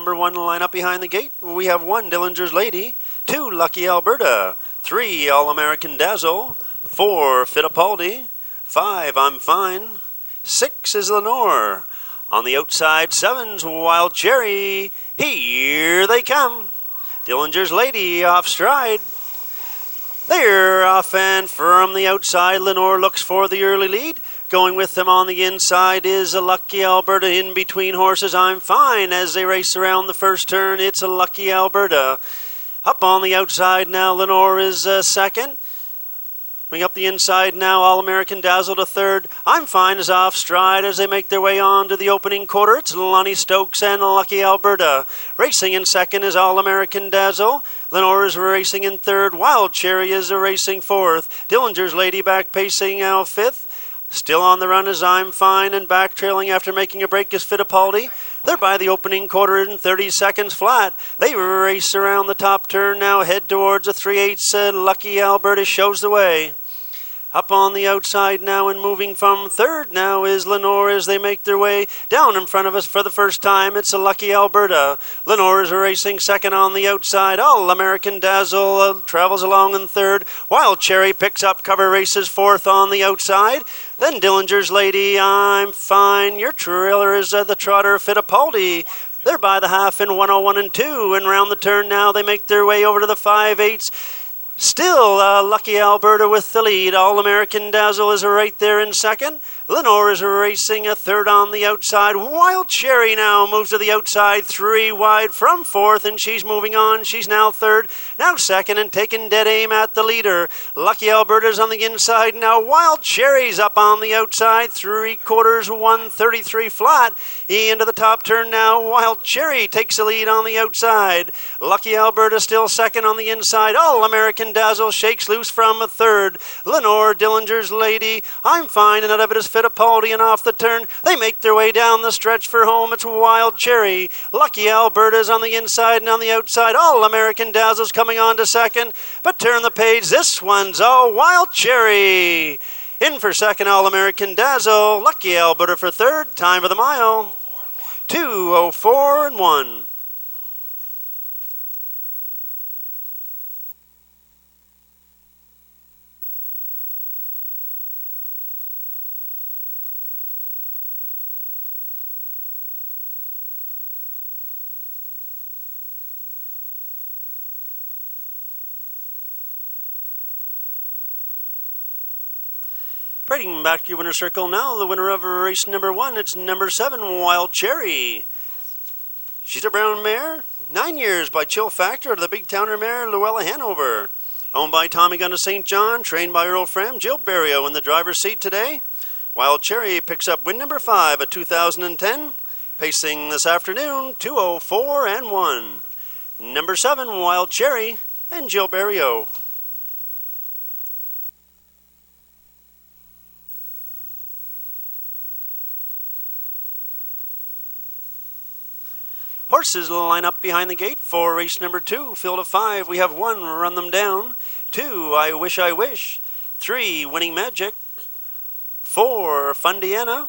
number 1 line up behind the gate. We have 1, Dillinger's Lady, 2, Lucky Alberta, 3, All-American Dazzle, 4, Fittipaldi, 5, I'm Fine, 6 is Lenore. On the outside, 7's Wild Cherry. Here they come. Dillinger's Lady off stride. They're off, and from the outside, Lenore looks for the early lead. Going with them on the inside is a Lucky Alberta. In between horses, I'm Fine. As they race around the first turn, it's a Lucky Alberta. Up on the outside now, Lenore is second. Coming up the inside now, All-American Dazzle to third. I'm Fine is off stride as they make their way on to the opening quarter. It's Lonnie Stokes and Lucky Alberta. Racing in second is All-American Dazzle. Lenore is racing in third. Wild Cherry is racing fourth. Dillinger's Lady back pacing now fifth. Still on the run is I'm Fine, and back trailing after making a break is Fittipaldi. They're by the opening quarter in 30 seconds flat. They race around the top turn now, head towards the 3/8. Lucky Alberta shows the way. Up on the outside now and moving from third now is Lenore as they make their way down in front of us for the first time. It's a Lucky Alberta. Lenore is racing second on the outside. All-American Dazzle travels along in third. Wild Cherry picks up cover, races fourth on the outside. Then Dillinger's Lady, I'm Fine. Your trailer is the trotter Fittipaldi. They're by the half in 101 and 2. And round the turn now they make their way over to the 5/8. Still Lucky Alberta with the lead. All-American Dazzle is right there in second. Lenore is racing a third on the outside. Wild Cherry now moves to the outside, 3 wide from fourth, and she's moving on. She's now third, now second, and taking dead aim at the leader. Lucky Alberta's on the inside now. Wild Cherry's up on the outside, 3/4, 133 flat. Into the top turn now. Wild Cherry takes the lead on the outside. Lucky Alberta still second on the inside. All-American Dazzle shakes loose from a third. Lenore, Dillinger's Lady, I'm Fine, and out of it is Fittipaldi, and off the turn they make their way down the stretch for home. It's Wild Cherry. Lucky Alberta's on the inside, and on the outside All-American Dazzle's coming on to second. But turn the page, this one's all Wild Cherry. In for second, All-American Dazzle. Lucky Alberta for third. Time for the mile, 2:04 and 1. Parading back to your winner's circle now, the winner of race number 1, it's number 7, Wild Cherry. She's a brown mare, 9 years by Chill Factor out of the big towner mare, Luella Hanover. Owned by Tommy Gunn of St. John, trained by Earl Frem, Jill Barrio in the driver's seat today. Wild Cherry picks up win number 5 at 2010, pacing this afternoon, 2:04 and 1. Number 7, Wild Cherry, and Jill Barrio. Horses line up behind the gate for race number 2, field of 5. We have 1, Run Them Down, 2, I Wish I Wish, 3, Winning Magic, 4, Fundiana,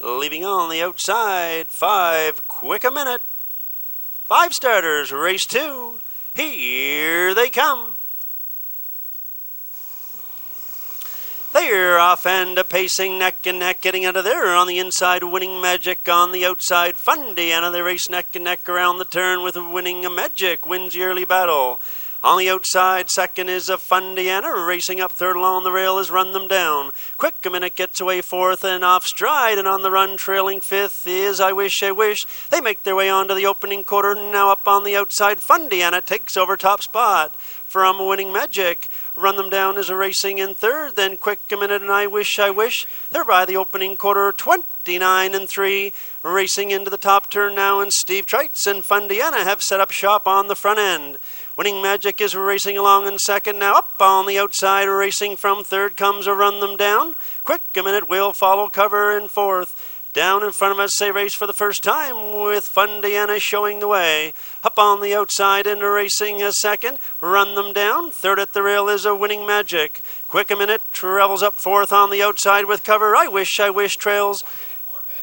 leaving on the outside, 5, Quick a Minute. 5 starters, race 2, here they come. They're off and pacing neck and neck, getting out of there on the inside, Winning Magic on the outside, Fundiana. They race neck and neck around the turn with Winning Magic, wins the early battle. On the outside, second is a Fundiana, racing up third along the rail is Run Them Down. Quick a Minute gets away fourth and off stride, and on the run trailing fifth is I Wish I Wish. They make their way on to the opening quarter, now up on the outside, Fundiana takes over top spot from Winning Magic. Run Them Down is racing in third, then Quick a Minute and I Wish I Wish. They're by the opening quarter, 29 and 3, racing into the top turn now, and Steve Trites and Fundiana have set up shop on the front end. Winning Magic is racing along in second now. Up on the outside, racing from third comes a Run Them Down. Quick a Minute will follow cover in fourth. Down in front of us, they race for the first time with Fundiana showing the way. Up on the outside and racing a second, Run Them Down. Third at the rail is a Winning Magic. Quick a Minute travels up fourth on the outside with cover. I Wish trails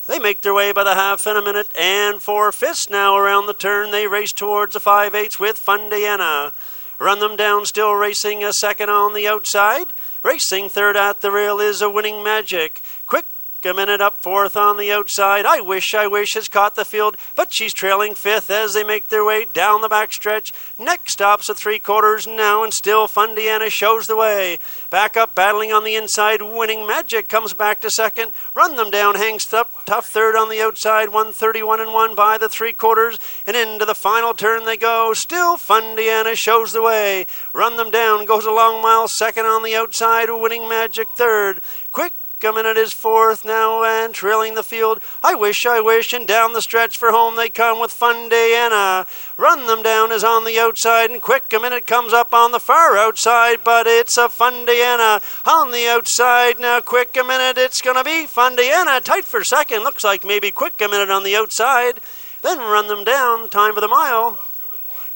They make their way by the half in a minute and 4/5 now around the turn. They race towards the 5/8 with Fundiana. Run them down, still racing a second on the outside. Racing third at the rail is a Winning Magic. Quick a minute up fourth on the outside. I Wish has caught the field, but she's trailing fifth as they make their way down the backstretch. Next stops at 3/4 now, and still Fundiana shows the way. Back up, battling on the inside. Winning Magic comes back to second. Run them down, hangs up tough third on the outside. 1:31 by the 3/4, and into the final turn they go. Still Fundiana shows the way. Run them down, goes a long mile second on the outside. Winning Magic third. Quick a minute is fourth now and trailing the field. I Wish, and down the stretch for home they come with Fundiana. Run them down is on the outside, and Quick a minute comes up on the far outside, but it's a Fundiana on the outside. Now Quick a minute, it's going to be Fundiana tight for second. Looks like maybe Quick a minute on the outside. Then run them down, time for the mile.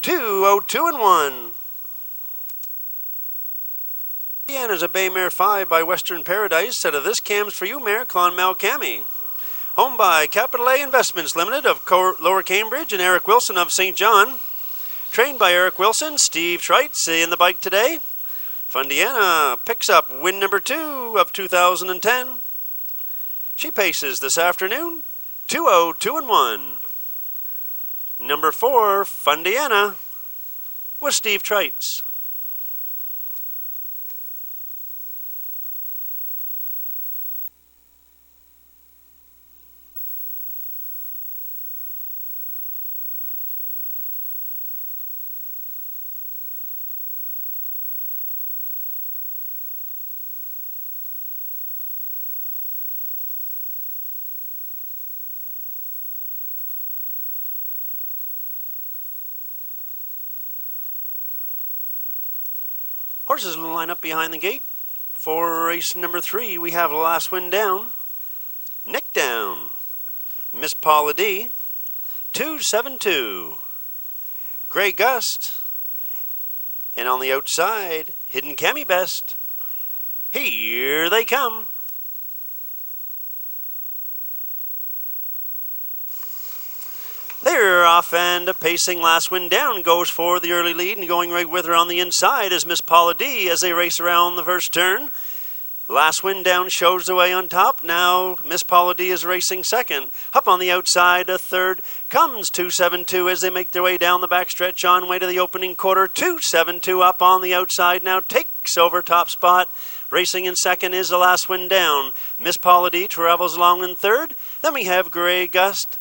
2:02:1. Is a Bay Mare 5 by Western Paradise. Out of this cam's for you, Mare Clonmel Cami. Owned by Capital A Investments Limited of Lower Cambridge and Eric Wilson of St. John. Trained by Eric Wilson, Steve Treitz in the bike today. Fundiana picks up win number 2 of 2010. She paces this afternoon, 2:02:1. Number 4, Fundiana, with Steve Treitz. Horses will line up behind the gate. For race number 3, we have Last Wind Down, Nick Down, Miss Paula D, 272, Grey Gust, and on the outside, Hidden Cami Best. Here they come. They're off and pacing. Last Wind Down goes for the early lead, and going right with her on the inside is Miss Paula D as they race around the first turn. Last Wind Down shows the way on top. Now Miss Paula D is racing second. Up on the outside, a third comes 272 as they make their way down the backstretch on way to the opening quarter. 272 up on the outside now takes over top spot. Racing in second is the Last Wind Down. Miss Paula D travels along in third. Then we have Grey Gust.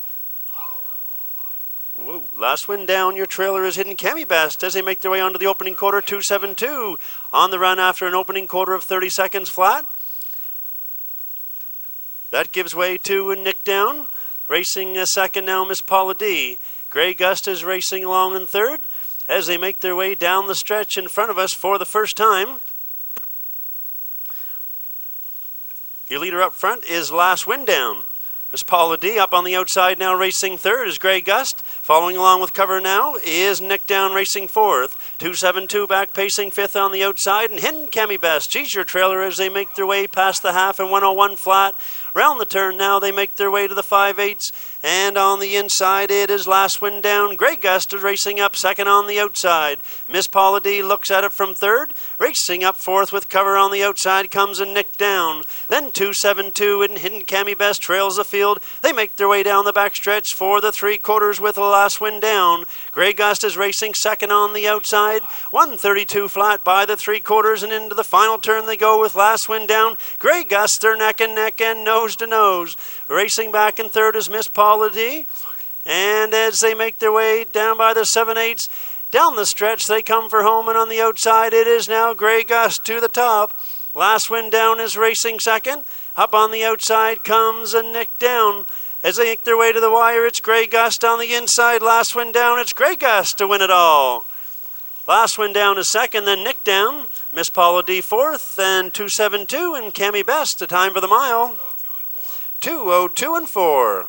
Whoa. Last Wind Down, your trailer is Hidden Cami Best as they make their way onto the opening quarter. 272 on the run after an opening quarter of 30 seconds flat. That gives way to Nick Down. Racing a second now, Miss Paula D. Grey Gust is racing along in third as they make their way down the stretch in front of us for the first time. Your leader up front is Last Wind Down. Miss Paula D up on the outside now racing third is Grey Gust. Following along with cover now is Nick Down racing fourth. 272 back pacing fifth on the outside, and Hidden Cami Best. She's your trailer as they make their way past the half and 101 flat. Round the turn now they make their way to the 5/8, and on the inside it is Last Wind Down. Grey Gust is racing up second on the outside. Miss Paula D looks at it from third. Racing up fourth with cover on the outside comes a Nick Down. Then 272 and Hidden Cami Best trails the field. They make their way down the backstretch for the 3/4 with the Last Wind Down. Grey Gust is racing second on the outside. 132 flat by the 3/4, and into the final turn they go with Last Wind Down. Grey Gust, they're neck and nose to nose. Racing back in third is Miss Paula D. And as they make their way down by the 7/8, down the stretch they come for home, and on the outside it is now Grey Gust to the top. Last Wind Down is racing second. Up on the outside comes a Nick Down. As they make their way to the wire, it's Grey Gust on the inside. Last Wind Down, it's Grey Gust to win it all. Last Wind Down is second, then Nick Down. Miss Paula D fourth, and 272 and Cami Best. The time for the mile, 2:02:4.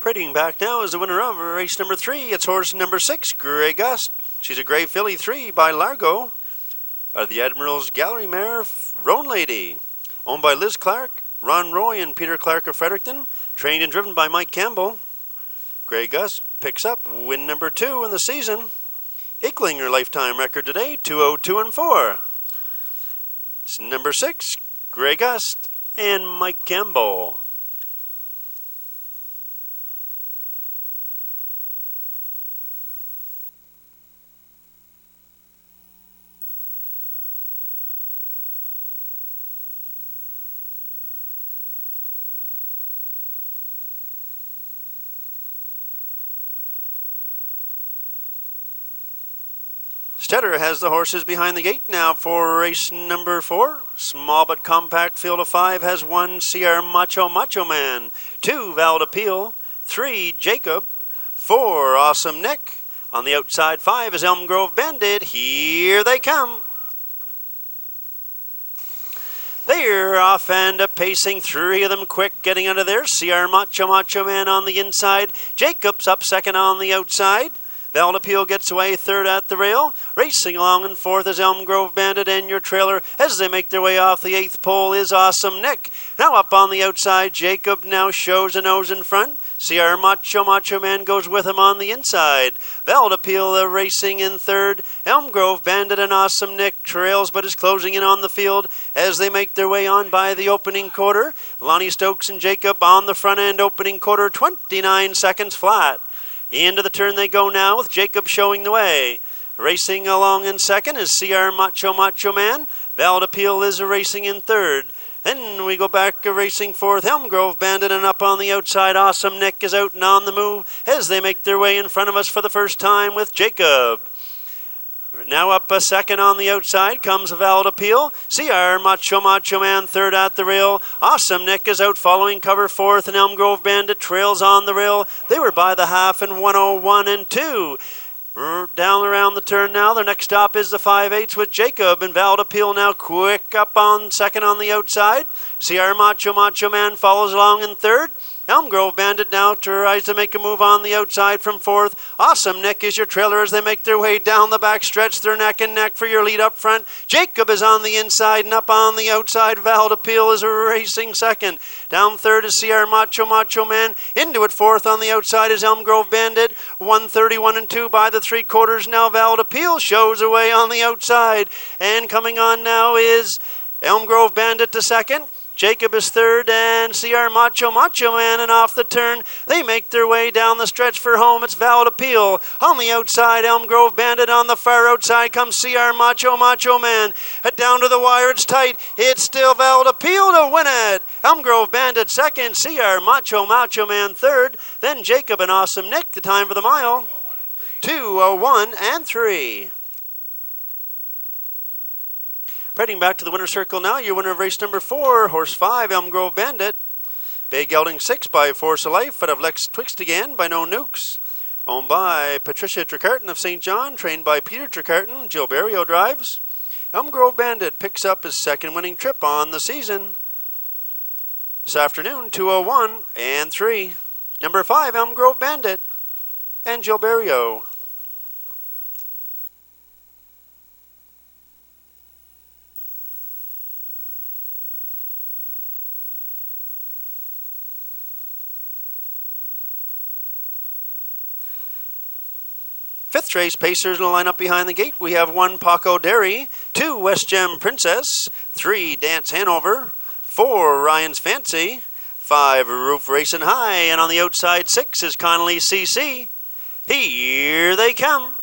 Parading back now is the winner of race number 3. It's horse number 6, Grey Gust. She's a Grey Filly 3 by Largo. are the Admiral's Gallery mare, Roan Lady, owned by Liz Clark, Ron Roy, and Peter Clark of Fredericton, trained and driven by Mike Campbell. Grey Gus picks up win number 2 in the season, equaling her lifetime record today, 202-4. It's number 6, Grey Gus and Mike Campbell. Stetter has the horses behind the gate now for race number 4. Small but compact field of 5 has 1 CR Macho Man, 2 Val d'Appeal, 3 Jacob, 4 Awesome Nick. On the outside 5 is Elm Grove Bandit. Here they come. They're off and pacing, 3 of them quick, getting out of there. CR Macho Man on the inside. Jacob's up second on the outside. Val d'Appeal gets away 3rd at the rail. Racing along in 4th is Elm Grove Bandit, and your trailer as they make their way off the 8th pole is Awesome Nick. Now up on the outside, Jacob now shows a nose in front. CR Macho Man goes with him on the inside. Val d'Appeal racing in 3rd. Elm Grove Bandit and Awesome Nick trails but is closing in on the field as they make their way on by the opening quarter. Lonnie Stokes and Jacob on the front end, opening quarter, 29 seconds flat. Into the turn they go now with Jacob showing the way. Racing along in 2nd is CR Macho Man. Val d'Appeal is racing in 3rd. Then we go back racing 4th, Elm Grove Bandit, and up on the outside, Awesome Nick is out and on the move as they make their way in front of us for the first time with Jacob. Now up a second on the outside comes Val d'Appeal. CR Macho Man 3rd at the rail. Awesome Nick is out following cover 4th, and Elm Grove Bandit trails on the rail. They were by the half in 101-2. Down around the turn now. Their next stop is the 5/8 with Jacob, and Val d'Appeal now quick up on second on the outside. CR Macho Man follows along in 3rd. Elm Grove Bandit now tries to make a move on the outside from 4th. Awesome Nick is your trailer as they make their way down the back stretch. They're neck and neck for your lead up front. Jacob is on the inside, and up on the outside, Val d'Appeal is racing 2nd. Down 3rd is CR Macho Man. Into it 4th on the outside is Elm Grove Bandit. 131-2 by the 3/4 now. Val d'Appeal shows away on the outside. And coming on now is Elm Grove Bandit to 2nd. Jacob is 3rd, and CR Macho Man, and off the turn, they make their way down the stretch for home. It's Val d'Appeal. On the outside, Elm Grove Bandit. On the far outside comes CR Macho Man. Down to the wire, it's tight. It's still Val d'Appeal to win it. Elm Grove Bandit 2nd, CR Macho Man 3rd, then Jacob and Awesome Nick. The time for the mile, 2:01-3. Heading back to the winner's circle now, your winner of race number 4, horse 5, Elm Grove Bandit. Bay Gelding 6 by Force of Life, out of Lex Twixt again by No Nukes. Owned by Patricia Tricarton of St. John, trained by Peter Tricarton. Jill Barrio drives. Elm Grove Bandit picks up his 2nd winning trip on the season. This afternoon, 2:01-3. Number 5, Elm Grove Bandit and Jill Barrio. Fifth race pacers in the lineup behind the gate. We have 1 Paco Dairy, 2 West Gem Princess, 3 Dance Hanover, 4 Ryan's Fancy, 5 Roof Racing High, and on the outside 6 is Connell CC. Here they come.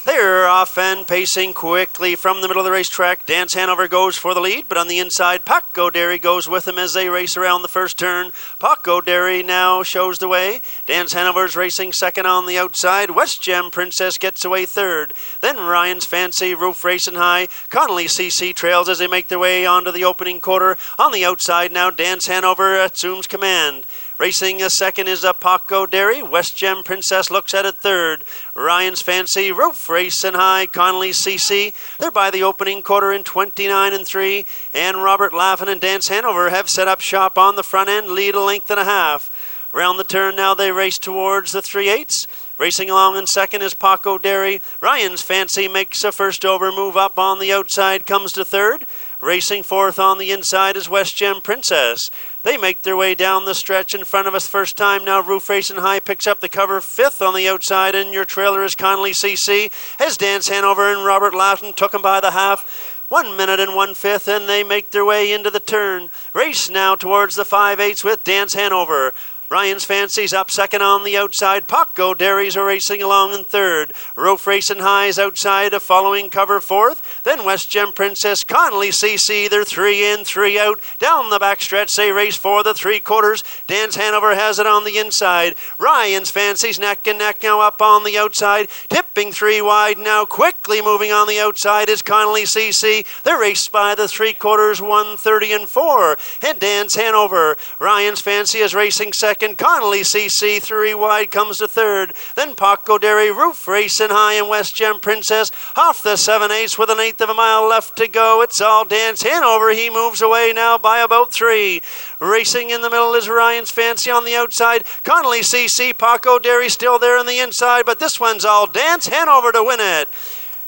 They're off and pacing quickly from the middle of the racetrack. Dance Hanover goes for the lead, but on the inside, Paco Dairy goes with him as they race around the first turn. Paco Dairy now shows the way. Dance Hanover's racing 2nd on the outside. West Gem Princess gets away 3rd. Then Ryan's Fancy, Roof Racing High. Connell CC trails as they make their way onto the opening quarter. On the outside now, Dance Hanover assumes command. Racing a 2nd is a Paco Dairy. West Gem Princess looks at it 3rd. Ryan's Fancy, Roof Racing High, Connell CC. They're by the opening quarter in 29-3. And Robert Laughlin and Dance Hanover have set up shop on the front end, lead a length and a half. Round the turn now they race towards the 3/8. Racing along in second is Paco Derry. Ryan's Fancy makes a first over, move up on the outside, comes to third. Racing fourth on the inside is West Gem Princess. They make their way down the stretch in front of us first time. Now Roof Racing High picks up the cover fifth on the outside, and your trailer is Connell CC. As Dance Hanover and Robert Laughton took him by the half. 1 minute and 1/5, and they make their way into the turn. Race now towards the 5/8 with Dance Hanover. Ryan's Fancy's up second on the outside. Paco Derry's are racing along in third. Roof Racing High's outside, a following cover fourth. Then West Gem Princess, Connell CC, they're 3 in, 3 out. Down the backstretch, they race for the 3/4. Dance Hanover has it on the inside. Ryan's Fancy's neck and neck now up on the outside. Tipping 3 wide now, quickly moving on the outside is Connell CC. They're raced by the 3/4, 1:30 and 4. And Dance Hanover. Ryan's Fancy is racing second. Connell CC 3 wide comes to third. Then Paco Derry, Roof Racing High, and West Gem Princess off the 7/8 with 1/8 of a mile left to go. It's all Dance Hanover. He moves away now by about 3. Racing in the middle is Ryan's Fancy on the outside. Connell CC, Paco Derry still there on the inside, but this one's all Dance Hanover to win it.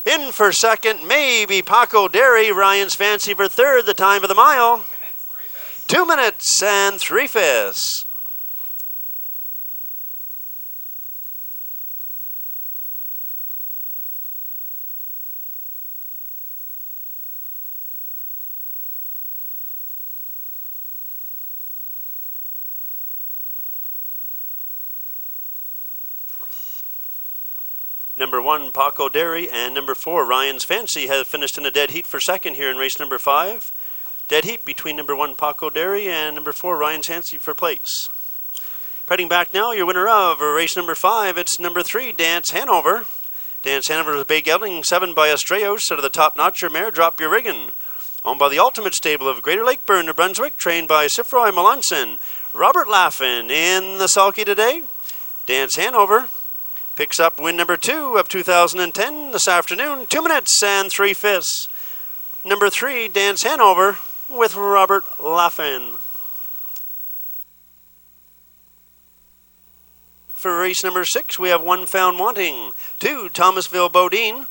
In for second, maybe Paco Derry. Ryan's Fancy for third. The time of the mile, 2 minutes and 3/5. Number 1, Paco Derry, and number 4, Ryan's Fancy, have finished in a dead heat for second here in race number 5. Dead heat between number 1, Paco Derry, and number 4, Ryan's Fancy for place. Heading back now, your winner of race number 5, it's number 3, Dance Hanover. Dance Hanover is a big gelding, 7 by Estrellos, out of the top notcher mare, Drop Your Riggin'. Owned by the Ultimate Stable of Greater Lakeburn, New Brunswick, trained by Sifroy Melanson. Robert Laughlin in the sulky today. Dance Hanover picks up win number 2 of 2010 this afternoon, 2 minutes and 3/5. Number 3, Dance Hanover with Robert Laughlin. For race number 6, we have 1, Found Wanting, 2, Thomasville Bodine,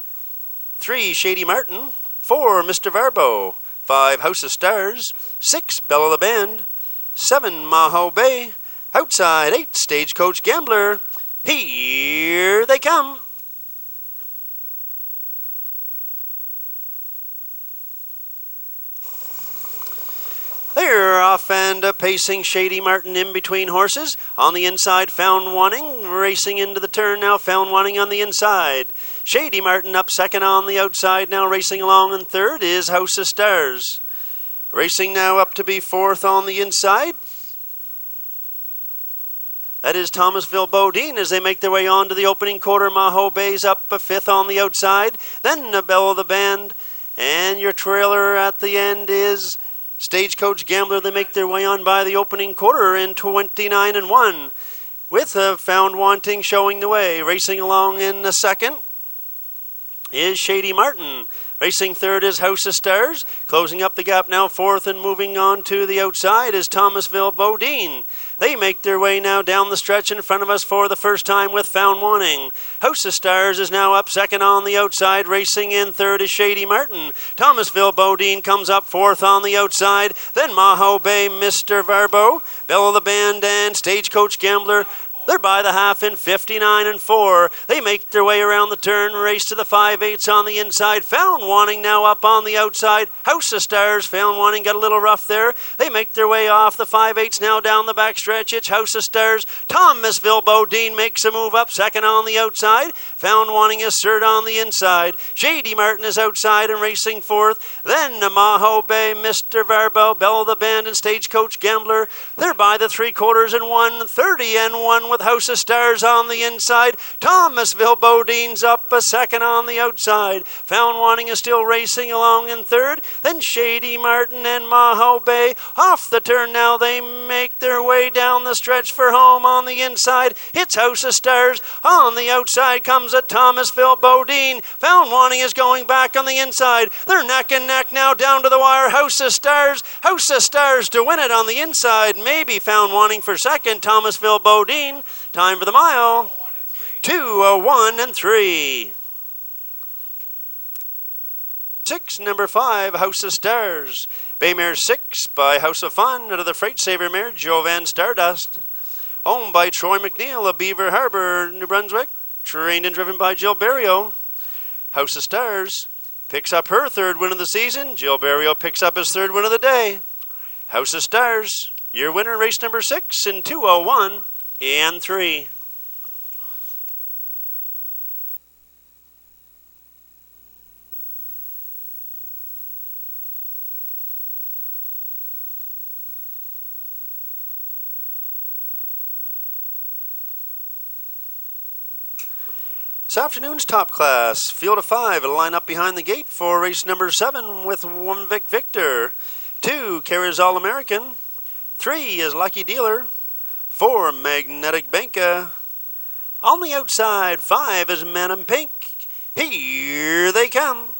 3, Shady Martin, 4, Mr. Varbo, 5, House of Stars, 6, Belle of the Band, 7, Maho Bay, outside 8, Stagecoach Gambler. Here they come. They're off and pacing Shady Martin in between horses. On the inside, Found Wanting, racing into the turn now, Found Wanting on the inside. Shady Martin up second on the outside now, racing along in third is House of Stars. Racing now up to be fourth on the inside. That is Thomasville Bodine as they make their way on to the opening quarter. Maho Bay's up a fifth on the outside. Then the Belle of the Band. And your trailer at the end is Stagecoach Gambler. They make their way on by the opening quarter in 29 and 1. With Found Wanting showing the way. Racing along in the second is Shady Martin. Racing third is House of Stars. Closing up the gap now fourth and moving on to the outside is Thomasville Bodine. They make their way now down the stretch in front of us for the first time with Found Wanting. House of Stars is now up second on the outside. Racing in third is Shady Martin. Thomasville Bodine comes up fourth on the outside. Then Maho Bay, Mr. Varbo, Belle of the Band, and Stagecoach Gambler. They're by the half in 59 and 4. They make their way around the turn, race to the 5/8 on the inside. Found Wanting now up on the outside. House of Stars, Found Wanting got a little rough there. They make their way off the 5/8 now down the backstretch. It's House of Stars. Thomasville Bodine makes a move up second on the outside. Found Wanting is third on the inside. Shady Martin is outside and racing fourth. Then Maho Bay, Mr. Varbo, Belle of the Band, and Stagecoach Gambler. They're by the 3/4 and 1:30 and 1 with House of Stars on the inside. Thomasville Bodine's up a second on the outside. Found Wanting is still racing along in third. Then Shady Martin and Maho Bay. Off the turn now, they make their way down the stretch for home on the inside. It's House of Stars. On the outside comes a Thomasville Bodine. Found Wanting is going back on the inside. They're neck and neck now down to the wire. House of Stars to win it on the inside. Maybe Found Wanting for second. Thomasville Bodine. Time for the mile. 2:01 and 3. 6, number 5, House of Stars. Baymare 6 by House of Fun out of the Freight Saver mare, Jovan Stardust. Owned by Troy McNeil of Beaver Harbor, New Brunswick. Trained and driven by Jill Barrio. House of Stars picks up her third win of the season. Jill Barrio picks up his third win of the day. House of Stars, your winner, race number 6 in 2:01 and 3. This afternoon's top class, field of 5, will line up behind the gate for race number 7 with 1 Vic Victor. 2, Carries All American. 3 is Lucky Dealer. 4, Magnetic Banka. On the outside, 5 is Man in Pink. Here they come.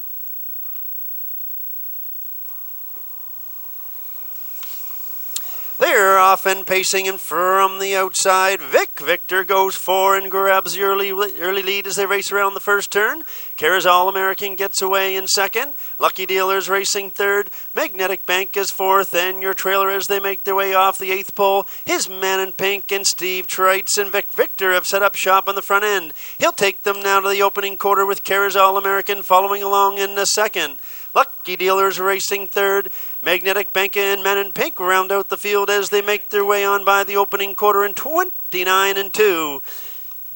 They're off and pacing, and from the outside, Vic Victor goes 4 and grabs the early lead as they race around the first turn. Carries All American gets away in second. Lucky Dealer's racing third. Magnetic Bank is fourth, and your trailer as they make their way off the 8th pole. His Man in Pink and Steve Trites and Vic Victor have set up shop on the front end. He'll take them now to the opening quarter with Carries All American following along in the second. Lucky Dealer's racing third. Magnetic Banka and Man in Pink round out the field as they make their way on by the opening quarter in 29 and 2.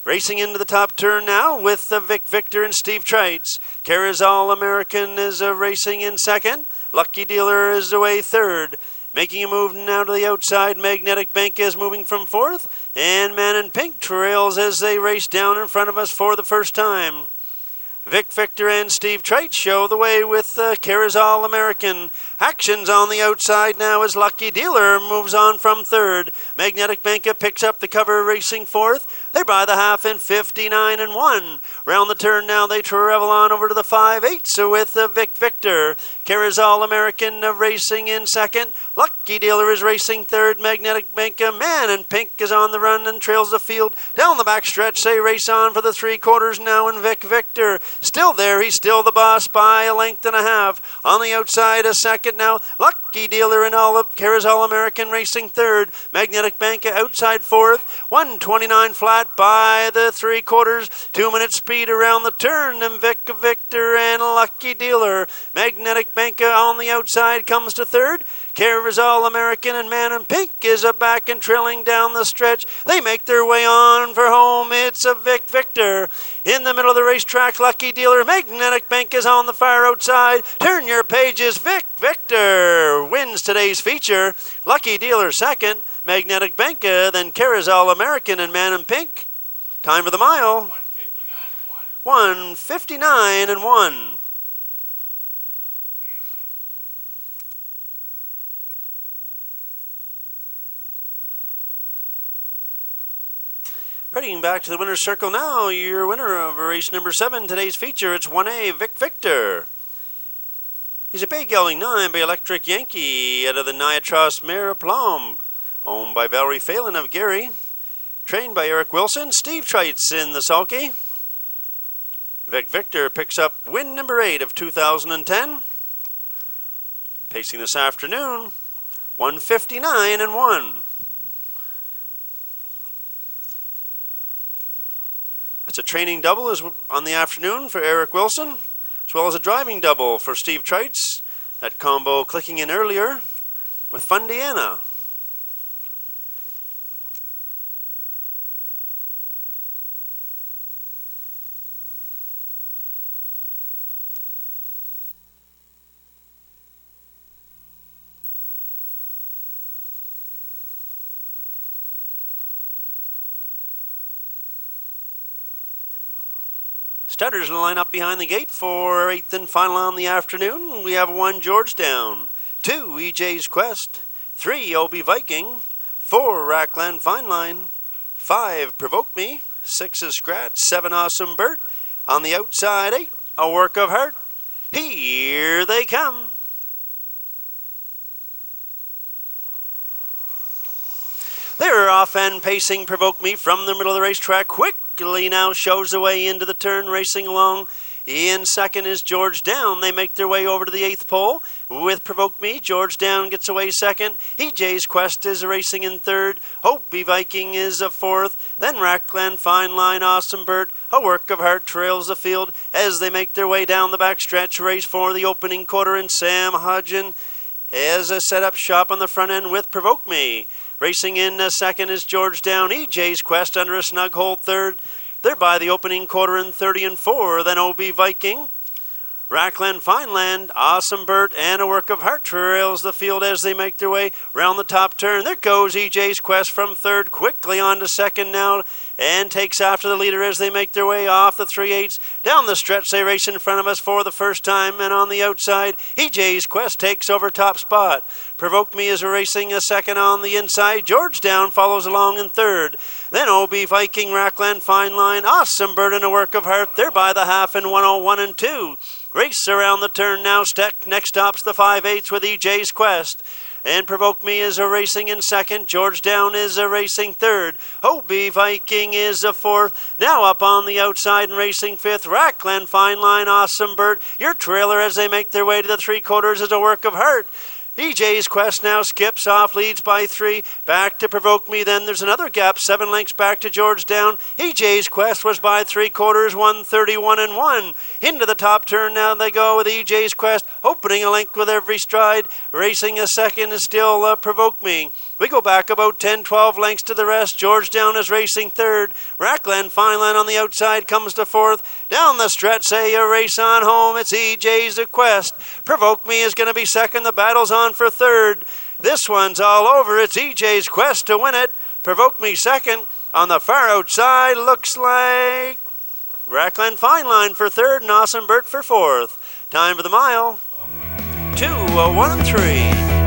Racing into the top turn now with Vic Victor and Steve Trites. Carries All American is racing in second. Lucky Dealer is away third. Making a move now to the outside, Magnetic Bank is moving from fourth. And Man in Pink trails as they race down in front of us for the first time. Vic Victor and Steve Trite show the way with Carries All American. Actions on the outside now as Lucky Dealer moves on from third. Magnetic Banka picks up the cover, racing fourth. They're by the half in 59 and 1. Round the turn now they travel on over to the 5/8 with Vic Victor. Carries All American racing in second. Lucky Dealer is racing third. Magnetic Banka, Man in Pink is on the run and trails the field. Down the back stretch they race on for the 3/4 now, and Vic Victor still there. He's still the boss by a length and a half. On the outside a second now. Lucky Dealer and Carries All American racing third. Magnetic Banka outside fourth. 1:29 flat by the 3/4. 2 minute speed around the turn, and Vic Victor and Lucky Dealer. Magnetic Banka on the outside comes to third. Carries All American and Man in Pink is back and trailing down the stretch. They make their way on for home. It's a Vic Victor. In the middle of the racetrack, Lucky Dealer. Magnetic Bank is on the far outside. Turn your pages. Vic Victor wins today's feature. Lucky Dealer second. Magnetic Banka, then Carries All American and Man in Pink. Time for the mile. 1:59 and 1. Heading back to the winner's circle now, your winner of race number 7, today's feature, it's 1A, Vic Victor. He's a big gelding 9 by Electric Yankee out of the Niatros mare Plum, owned by Valerie Phelan of Gary, trained by Eric Wilson, Steve Trites in the sulky. Vic Victor picks up win number 8 of 2010. Pacing this afternoon, 1:59 and 1. That's a training double on the afternoon for Eric Wilson, as well as a driving double for Steve Trites. That combo clicking in earlier with Fundiana. Starters line up behind the gate for 8th and final on the afternoon. We have 1 Georgetown, 2 EJ's Quest, 3 Obi Viking, 4 Rackland Fine Line, 5 Provoke Me, 6 is Scratch, 7 Awesome Bert. On the outside, 8 A Work of Heart. Here they come. They're off and pacing Provoke Me from the middle of the racetrack. Quickly now shows the way into the turn, racing along. In second is Georgetown. They make their way over to the 8th pole with Provoke Me. Georgetown gets away second. EJ's Quest is racing in third. Hopi Viking is a fourth. Then Rackland Fine Line, Awesome Bert, A Work of Heart trails the field as they make their way down the backstretch. Race for the opening quarter, and Sam Hodgen has a set up shop on the front end with Provoke Me. Racing in second is Georgetown. EJ's Quest under a snug hold third. They're by the opening quarter in 30 and 4. Then OB Viking, Rackland Fineland, Awesome Bert, and A Work of Heart trails the field as they make their way round the top turn. There goes EJ's Quest from third, quickly on to second now, and takes after the leader as they make their way off the 3/8. Down the stretch they race in front of us for the first time, and on the outside, EJ's Quest takes over top spot. Provoke Me is racing a second on the inside. Georgetown follows along in third. Then OB Viking, Rackland Fine Line, Awesome Bird, and A Work of Heart. They're by the half in 101 and 2. Race around the turn now. Next stops the 5/8 with EJ's Quest. And Provoke Me is a racing in second. Georgetown is a racing third. OB Viking is a fourth. Now up on the outside and racing fifth. Rackland Fine Line, Awesome Bird. Your trailer as they make their way to the 3/4 is A Work of Heart. EJ's Quest now skips off, leads by 3. Back to Provoke Me, then there's another gap, 7 lengths back to Georgetown. EJ's Quest was by 3/4, 131 and 1. Into the top turn now they go with EJ's Quest, opening a length with every stride. Racing a second is still Provoke Me. We go back about 10, 12 lengths to the rest. Georgetown is racing third. Rackland Fine Line on the outside comes to fourth. Down the stretch, say a race on home. It's EJ's Quest. Provoke Me is going to be second. The battle's on for third. This one's all over. It's EJ's Quest to win it. Provoke Me second. On the far outside, looks like Rackland Fine Line for third and Awesome Bert for fourth. Time for the mile. 2:01 and 3.